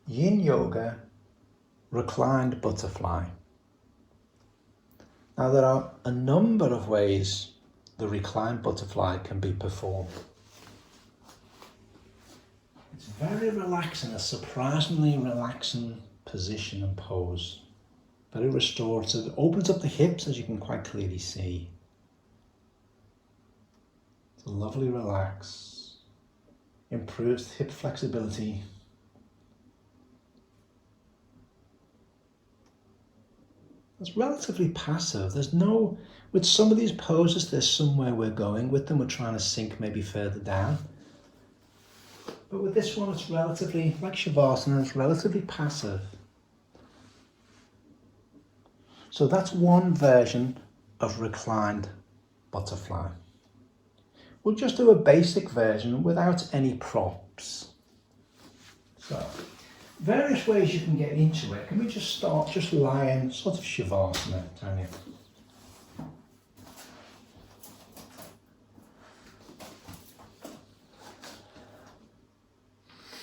Yin Yoga, Reclined Butterfly. Now there are a number of ways the reclined butterfly can be performed. It's very relaxing, a surprisingly relaxing position and pose. Very restorative. It opens up the hips, as you can quite clearly see. It's a lovely relax. Improves hip flexibility. It's relatively passive. With some of these poses, there's somewhere we're going with them. We're trying to sink maybe further down. But with this one, it's relatively, like Shavasana, it's relatively passive. So that's one version of reclined butterfly. We'll just do a basic version without any props. So, various ways you can get into it. Can we just start just lying, sort of Shavasana, Tanya?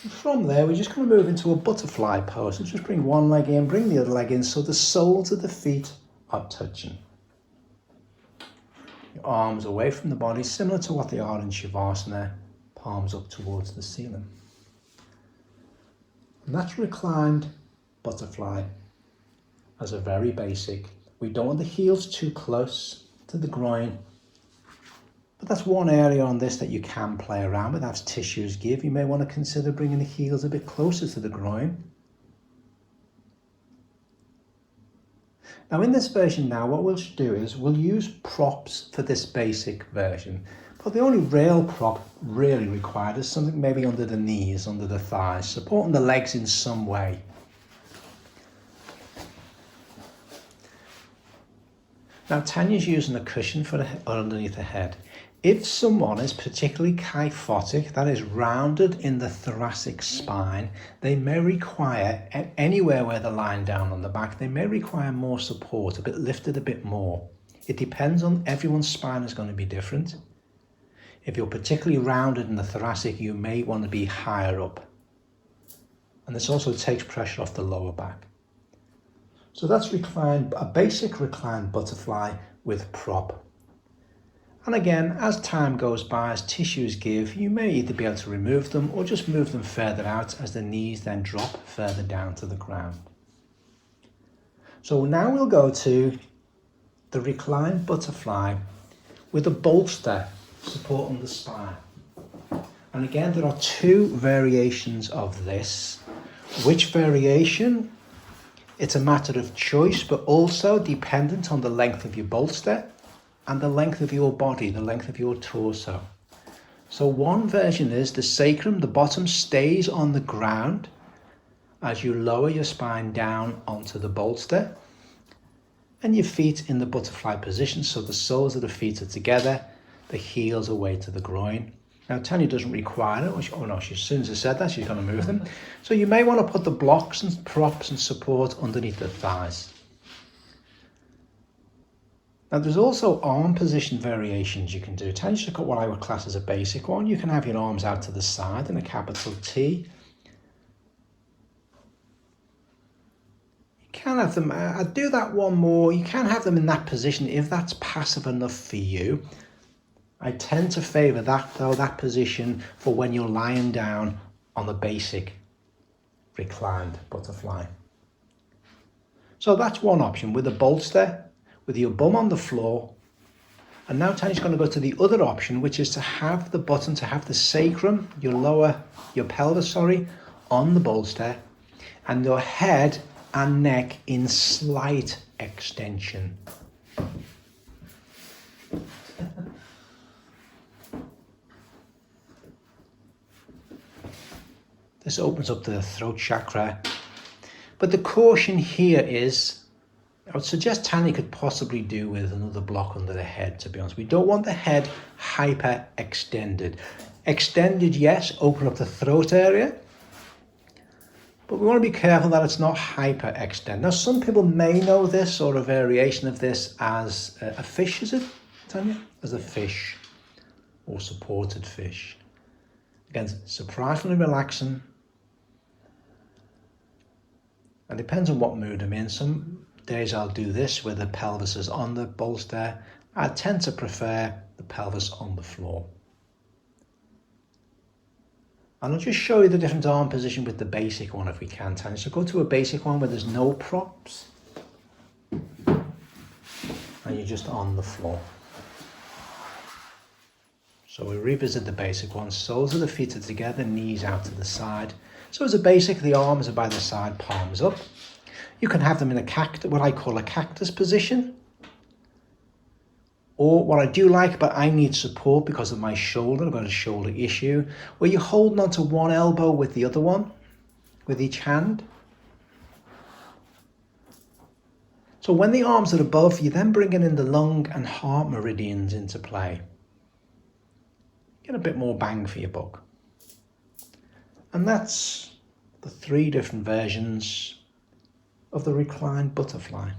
And from there, we're just going to move into a butterfly pose. So just bring one leg in, bring the other leg in, so the soles of the feet are touching. Your arms away from the body, similar to what they are in Shavasana, palms up towards the ceiling. And that's reclined butterfly as a very basic. We don't want the heels too close to the groin, but that's one area on this that you can play around with as tissues give. You may want to consider bringing the heels a bit closer to the groin. Now in this version now, what we'll do is we'll use props for this basic version. But the only real prop really required is something maybe under the knees, under the thighs, supporting the legs in some way. Now Tanya's using a cushion for underneath the head. If someone is particularly kyphotic, that is rounded in the thoracic spine, they may require, anywhere where they're lying down on the back, they may require more support, a bit lifted a bit more. It depends on, everyone's spine is going to be different. If you're particularly rounded in the thoracic, you may want to be higher up. And this also takes pressure off the lower back. So that's a basic reclined butterfly with prop. And again, as time goes by, as tissues give, you may either be able to remove them or just move them further out as the knees then drop further down to the ground. So now we'll go to the reclined butterfly with a bolster supporting the spine. And again, there are two variations of this. Which variation? It's a matter of choice, but also dependent on the length of your bolster and the length of your body, the length of your torso. So one version is the sacrum, the bottom stays on the ground as you lower your spine down onto the bolster, and your feet in the butterfly position, so the soles of the feet are together, the heels away to the groin. Now Tanya doesn't require it, as soon as I said that, she's going to move them. So you may want to put the blocks and props and support underneath the thighs. Now there's also arm position variations you can do. Tanya's just got what I would class as a basic one. You can have your arms out to the side in a capital T. You can have them, I'd do that one more. You can have them in that position if that's passive enough for you. I tend to favour that position for when you're lying down on the basic reclined butterfly. So that's one option with a bolster, with your bum on the floor. And now Tanya's going to go to the other option, which is to have the sacrum, your pelvis, on the bolster, and your head and neck in slight extension. This opens up the throat chakra. But the caution here is, I would suggest Tanya could possibly do with another block under the head, to be honest. We don't want the head hyper extended. Extended, yes, open up the throat area. But we want to be careful that it's not hyper extended. Now, some people may know this or a variation of this as a fish, is it, Tanya? As a fish or supported fish. Again, surprisingly relaxing. And it depends on what mood I'm in. Some days I'll do this where the pelvis is on the bolster. I tend to prefer the pelvis on the floor. And I'll just show you the different arm position with the basic one if we can, Tanya. So go to a basic one where there's no props. And you're just on the floor. So we revisit the basic one. Soles of the feet are together, knees out to the side. So as a basic, the arms are by the side, palms up. You can have them in a cactus, what I call a cactus position. Or what I do like, but I need support because of my shoulder, I've got a shoulder issue, where you're holding onto one elbow with the other one, with each hand. So when the arms are above, you're then bringing in the lung and heart meridians into play. Get a bit more bang for your buck. And that's the 3 different versions of the reclined butterfly.